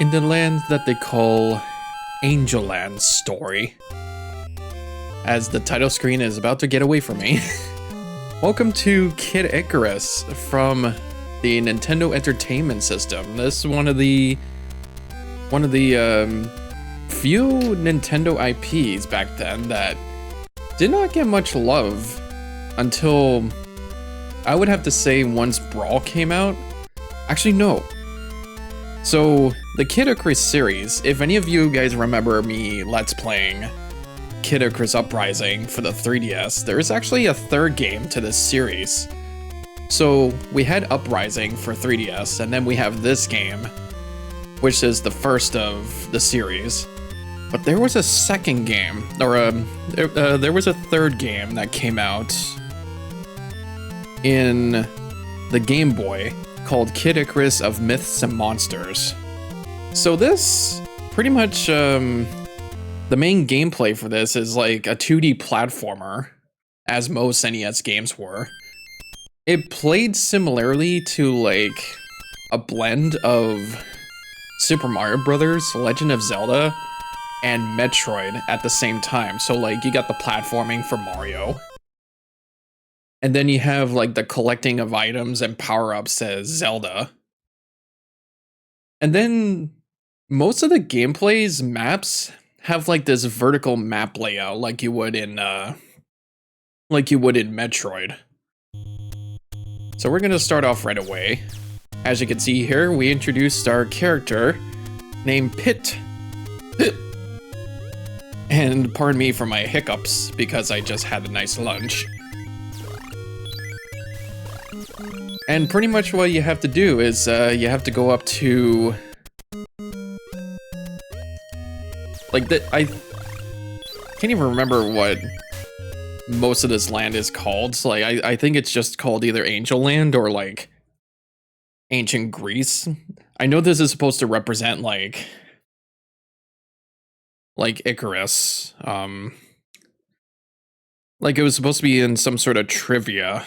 In the land that they call Angel Land Story, as the title screen is about to get away from me. Welcome to Kid Icarus from the Nintendo Entertainment System. This is one of the few Nintendo IPs back then that did not get much love until, I would have to say, once Brawl came out. Actually, no. So, the Kid Icarus series, if any of you guys remember me Let's Playing Kid Icarus Uprising for the 3DS, there is actually a third game to this series. So, we had Uprising for 3DS, and then we have this game, which is the first of the series. But there was a second game, or there was a third game that came out in the Game Boy, called Kid Icarus of Myths and Monsters. So this, pretty much, the main gameplay for this is like a 2D platformer, as most NES games were. It played similarly to like a blend of Super Mario Bros., Legend of Zelda, and Metroid at the same time. So like you got the platforming for Mario, and then you have like the collecting of items and power-ups as Zelda. And then most of the gameplay's maps have like this vertical map layout like you would in Metroid. So we're gonna start off right away. As you can see here, we introduced our character named Pit. And pardon me for my hiccups because I just had a nice lunch. And pretty much what you have to do is you have to go up to like I can't even remember what most of this land is called. So like I think it's just called either Angel Land or like Ancient Greece. I know this is supposed to represent like Icarus. Like it was supposed to be in some sort of trivia,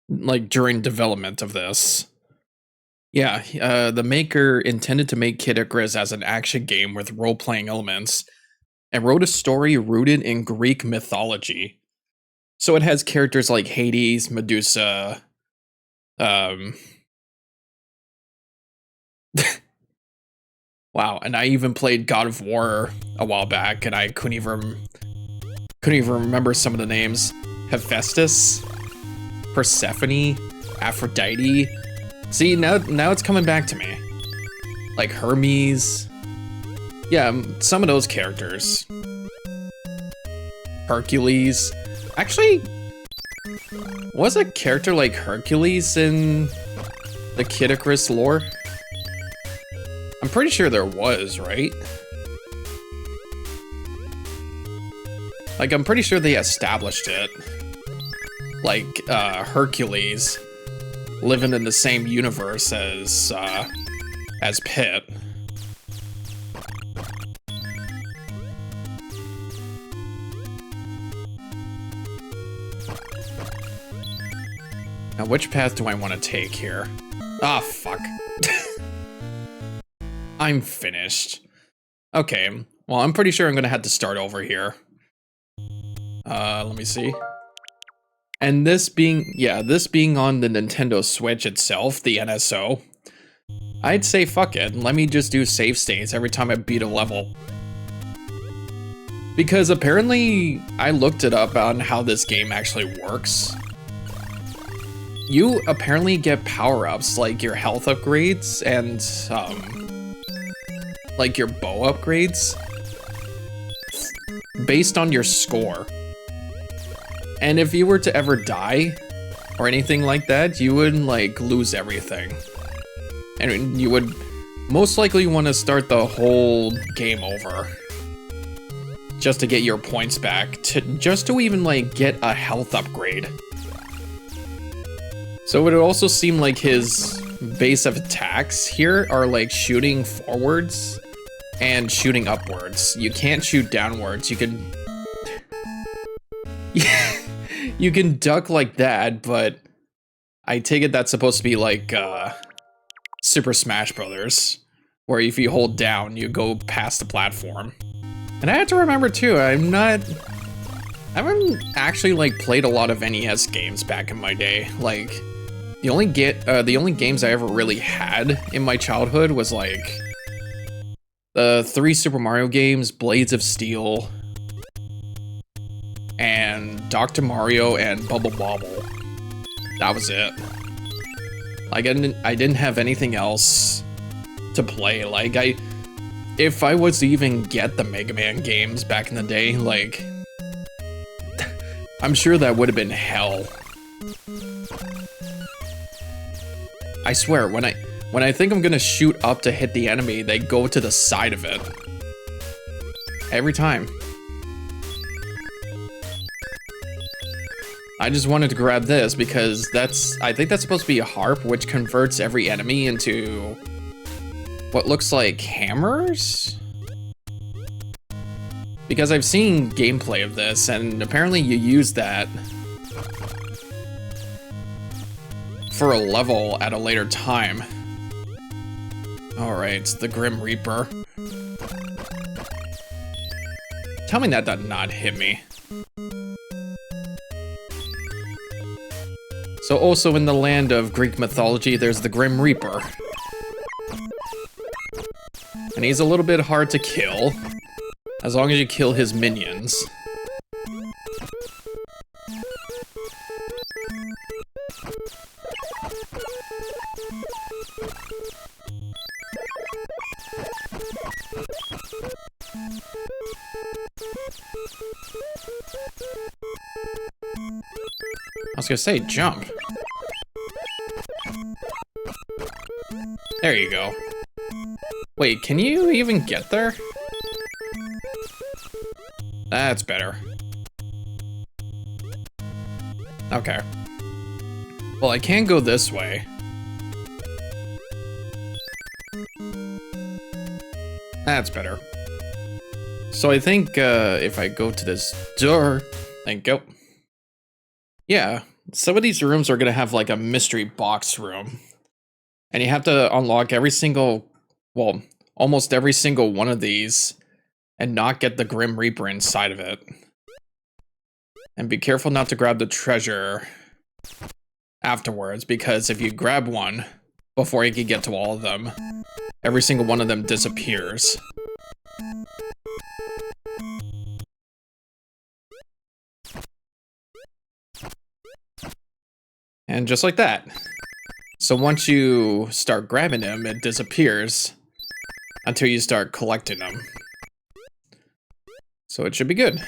like during development of this. Yeah, the maker intended to make Kid Icarus as an action game with role-playing elements and wrote a story rooted in Greek mythology. So it has characters like Hades, Medusa, wow, and I even played God of War a while back and I couldn't even remember some of the names. Hephaestus, Persephone, Aphrodite. See, now it's coming back to me. Like Hermes. Yeah, some of those characters. Hercules. Actually, was a character like Hercules in the Kid Icarus lore? I'm pretty sure there was, right? Like, I'm pretty sure they established it. Like, Hercules living in the same universe as Pit. Now, which path do I want to take here? Ah, fuck. I'm finished. Okay, well, I'm pretty sure I'm gonna have to start over here. Let me see. And this being on the Nintendo Switch itself, the NSO, I'd say fuck it, let me just do save states every time I beat a level. Because apparently, I looked it up on how this game actually works. You apparently get power-ups like your health upgrades and, like your bow upgrades based on your score. And if you were to ever die or anything like that, you would like lose everything. And you would most likely want to start the whole game over just to get your points back, just to even like get a health upgrade. So it would also seem like his base of attacks here are like shooting forwards and shooting upwards. You can't shoot downwards. You can you can duck like that, but I take it that's supposed to be like Super Smash Brothers. where if you hold down, you go past the platform. And I have to remember too, I haven't actually like played a lot of NES games back in my day. Like the only games I ever really had in my childhood was like the 3 Super Mario games, Blades of Steel, and Dr. Mario and Bubble Bobble. That was it. Like I didn't have anything else to play. Like if I was to even get the Mega Man games back in the day, like I'm sure that would have been hell. I swear, when I think I'm gonna shoot up to hit the enemy, they go to the side of it. Every time. I just wanted to grab this because I think that's supposed to be a harp, which converts every enemy into what looks like hammers? Because I've seen gameplay of this, and apparently you use that for a level at a later time. Alright, the Grim Reaper. Tell me that did not hit me. So also in the land of Greek mythology, there's the Grim Reaper. And he's a little bit hard to kill, as long as you kill his minions. I was gonna say, jump. There you go. Wait, can you even get there? That's better. Okay. Well, I can go this way. That's better. So I think if I go to this door, thank you. Yeah, some of these rooms are gonna have like a mystery box room. And you have to unlock every single, well, almost every single one of these and not get the Grim Reaper inside of it. And be careful not to grab the treasure afterwards, because if you grab one before you can get to all of them, every single one of them disappears. And just like that. So once you start grabbing them, it disappears until you start collecting them. So it should be good.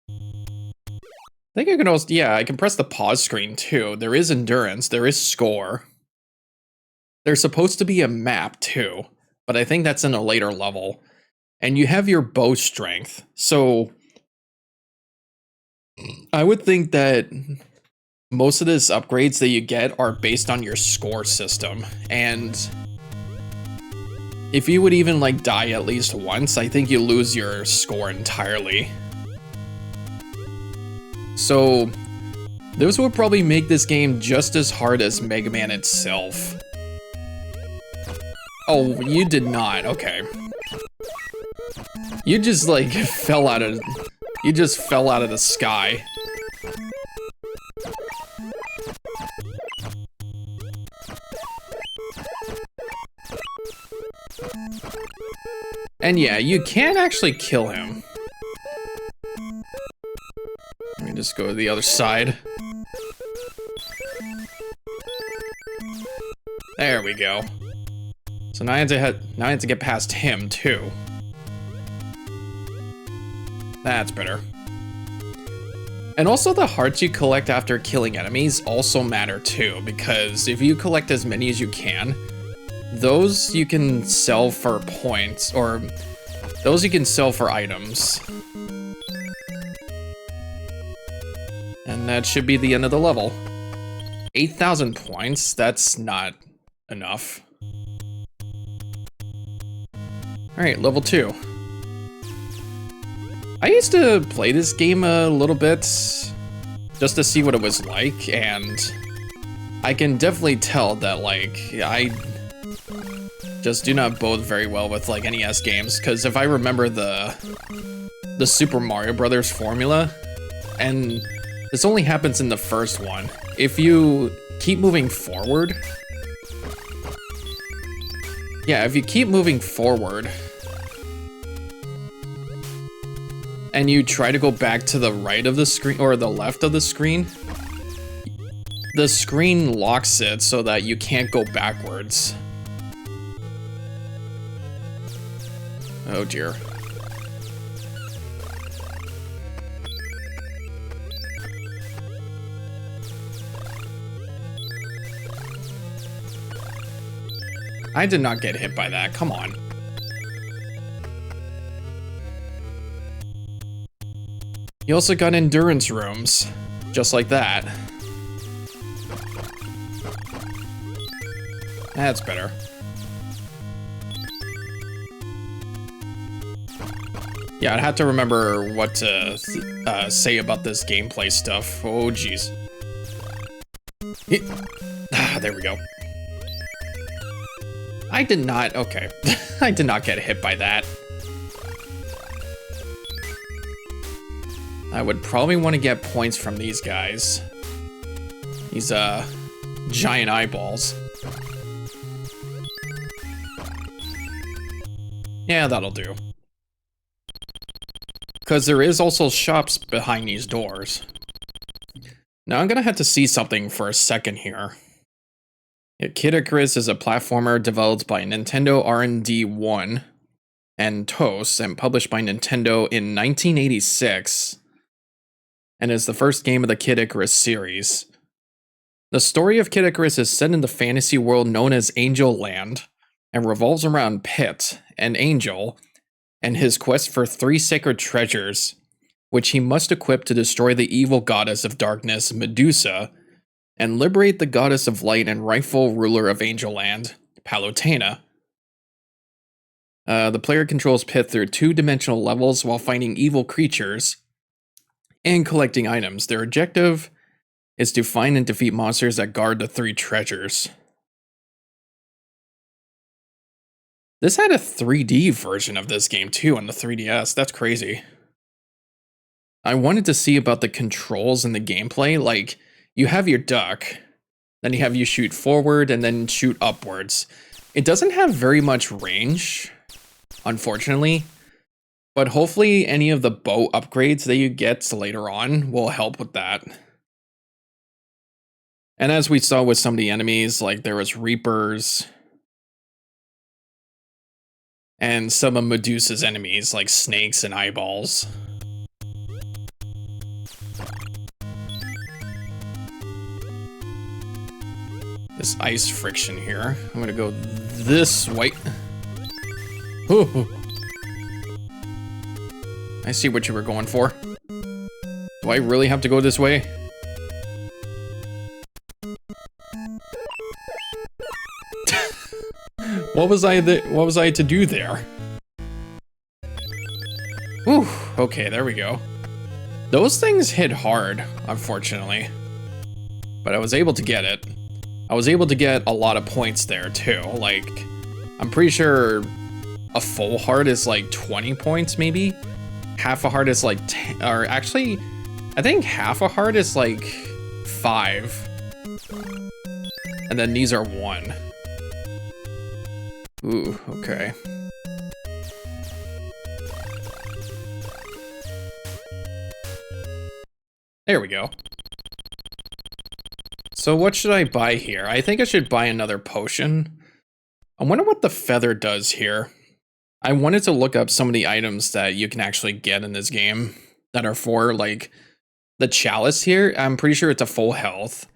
I think I can also, yeah, I can press the pause screen too. There is endurance, there is score. There's supposed to be a map too, but I think that's in a later level. And you have your bow strength. So I would think that most of these upgrades that you get are based on your score system. And if you would even like die at least once, I think you lose your score entirely. So this would probably make this game just as hard as Mega Man itself. Oh, you did not, okay. You just like fell out of the sky. And yeah, you can actually kill him. Let me just go to the other side. There we go. So now I have to get past him too. That's better. And also the hearts you collect after killing enemies also matter too, because if you collect as many as you can, those you can sell for points, or those you can sell for items. And that should be the end of the level. 8,000 points, that's not enough. Alright, level 2. I used to play this game a little bit just to see what it was like, and I can definitely tell that, like, just do not bode very well with like NES games, because if I remember the Super Mario Brothers formula, and this only happens in the first one, if you keep moving forward, yeah, if you keep moving forward and you try to go back to the right of the screen or the left of the screen locks it so that you can't go backwards. Oh dear. I did not get hit by that, come on. You also got endurance rooms, just like that. That's better. Yeah, I'd have to remember what to say about this gameplay stuff. Oh, jeez. There we go. I did not, okay. I did not get hit by that. I would probably want to get points from these guys. These, giant eyeballs. Yeah, that'll do. Because there is also shops behind these doors. Now I'm gonna have to see something for a second here. Kid Icarus is a platformer developed by Nintendo R&D 1 and TOS and published by Nintendo in 1986, and is the first game of the Kid Icarus series. The story of Kid Icarus is set in the fantasy world known as Angel Land and revolves around Pit, an angel, and his quest for 3 sacred treasures, which he must equip to destroy the evil goddess of darkness, Medusa, and liberate the goddess of light and rightful ruler of Angel Land, Palutena. The player controls Pit through 2-dimensional levels while fighting evil creatures and collecting items. Their objective is to find and defeat monsters that guard the 3 treasures. This had a 3D version of this game too on the 3DS. That's crazy. I wanted to see about the controls and the gameplay. Like, you have your duck, then you shoot forward and then shoot upwards. It doesn't have very much range, unfortunately, but hopefully any of the bow upgrades that you get later on will help with that. And as we saw with some of the enemies, like there was Reapers, and some of Medusa's enemies, like snakes and eyeballs. This ice friction here. I'm gonna go this way. Ooh. I see what you were going for. Do I really have to go this way? What was I to do there? Ooh, okay, there we go. Those things hit hard, unfortunately. But I was able to get it. I was able to get a lot of points there too. Like, I'm pretty sure a full heart is like 20 points maybe. Half a heart is like 10, or actually, I think half a heart is like 5. And then these are 1. Ooh, okay. There we go. So what should I buy here? I think I should buy another potion. I wonder what the feather does here. I wanted to look up some of the items that you can actually get in this game that are for, like, the chalice here. I'm pretty sure it's a full health.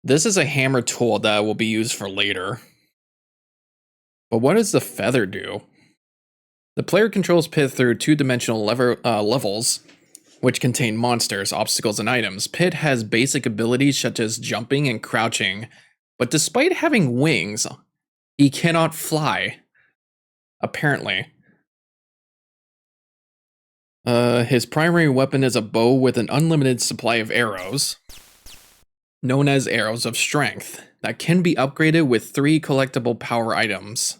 This is a hammer tool that will be used for later. But what does the feather do? The player controls Pit through 2-dimensional levels, which contain monsters, obstacles, and items. Pit has basic abilities such as jumping and crouching, but despite having wings, he cannot fly. Apparently. His primary weapon is a bow with an unlimited supply of arrows, known as Arrows of Strength, that can be upgraded with 3 collectible power items.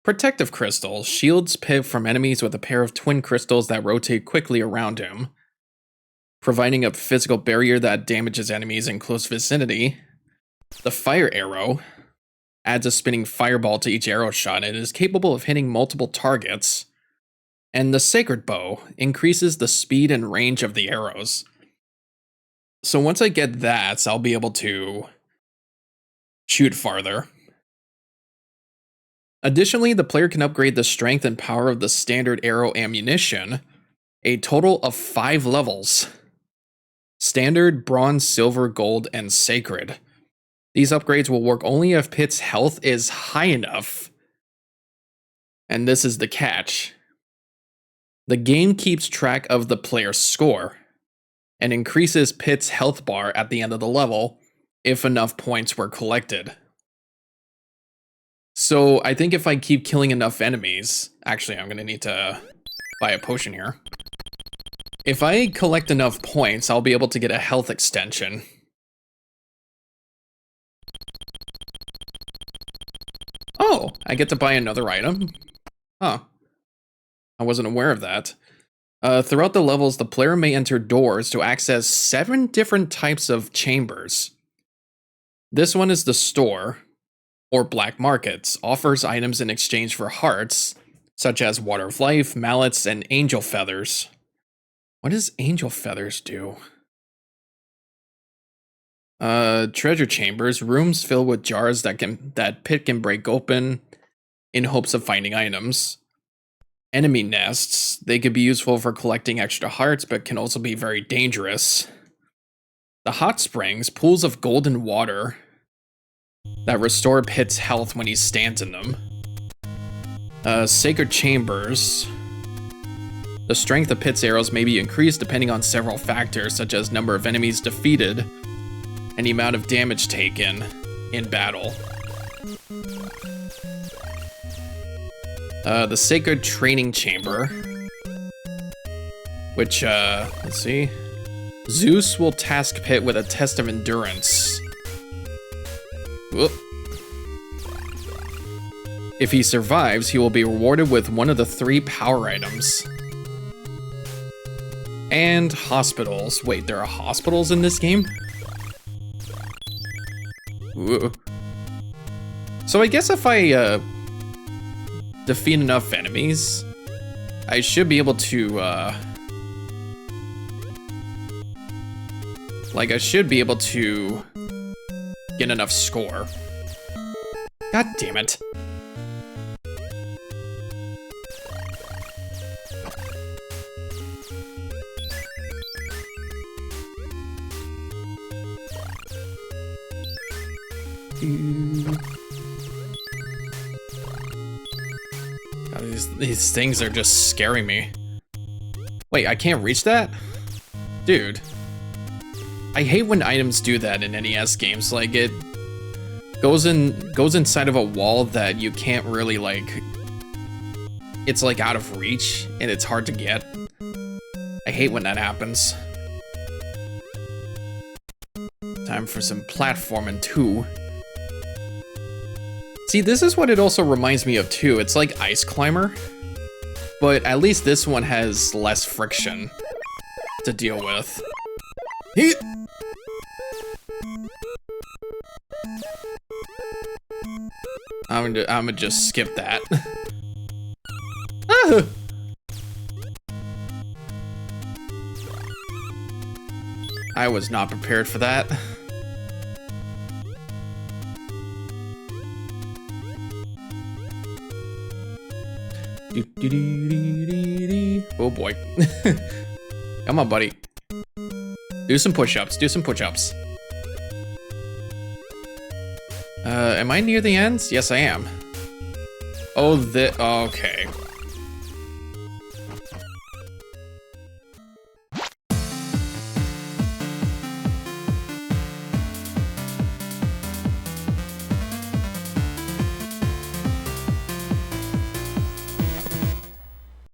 Protective crystals shields Pip from enemies with a pair of twin crystals that rotate quickly around him, providing a physical barrier that damages enemies in close vicinity. The fire arrow adds a spinning fireball to each arrow shot and is capable of hitting multiple targets. And the sacred bow increases the speed and range of the arrows. So once I get that, I'll be able to shoot farther. Additionally, the player can upgrade the strength and power of the standard arrow ammunition, a total of 5 levels. Standard, bronze, silver, gold, and sacred. These upgrades will work only if Pit's health is high enough. And this is the catch. The game keeps track of the player's score and increases Pit's health bar at the end of the level if enough points were collected. So I think if I keep killing enough enemies, actually I'm going to need to buy a potion here. If I collect enough points, I'll be able to get a health extension. Oh, I get to buy another item? Huh. I wasn't aware of that. Throughout the levels, the player may enter doors to access 7 different types of chambers. This one is the store, or black markets, offers items in exchange for hearts, such as water of life, mallets, and angel feathers. What does angel feathers do? Treasure chambers, rooms filled with jars that Pit can break open in hopes of finding items. Enemy nests, they could be useful for collecting extra hearts, but can also be very dangerous. The hot springs, pools of golden water that restore Pit's health when he stands in them. Sacred chambers. The strength of Pit's arrows may be increased depending on several factors, such as number of enemies defeated and the amount of damage taken in battle. The Sacred Training Chamber, which, let's see. Zeus will task Pit with a test of endurance. Whoop. If he survives, he will be rewarded with one of the 3 power items. And hospitals. Wait, there are hospitals in this game? Ooh. So I guess if I, defeat enough enemies, I should be able to, I should be able to get enough score. God damn it. God, these things are just scaring me. Wait, I can't reach that? Dude. I hate when items do that in NES games. Like, it goes inside of a wall that you can't really, like... It's, like, out of reach, and it's hard to get. I hate when that happens. Time for some platforming, too. See, this is what it also reminds me of, too. It's like Ice Climber, but at least this one has less friction to deal with. I'm gonna just skip that. Ah! I was not prepared for that. Oh boy. Come on, buddy. Do some push-ups, do some push-ups. Am I near the end? Yes, I am. Oh, okay.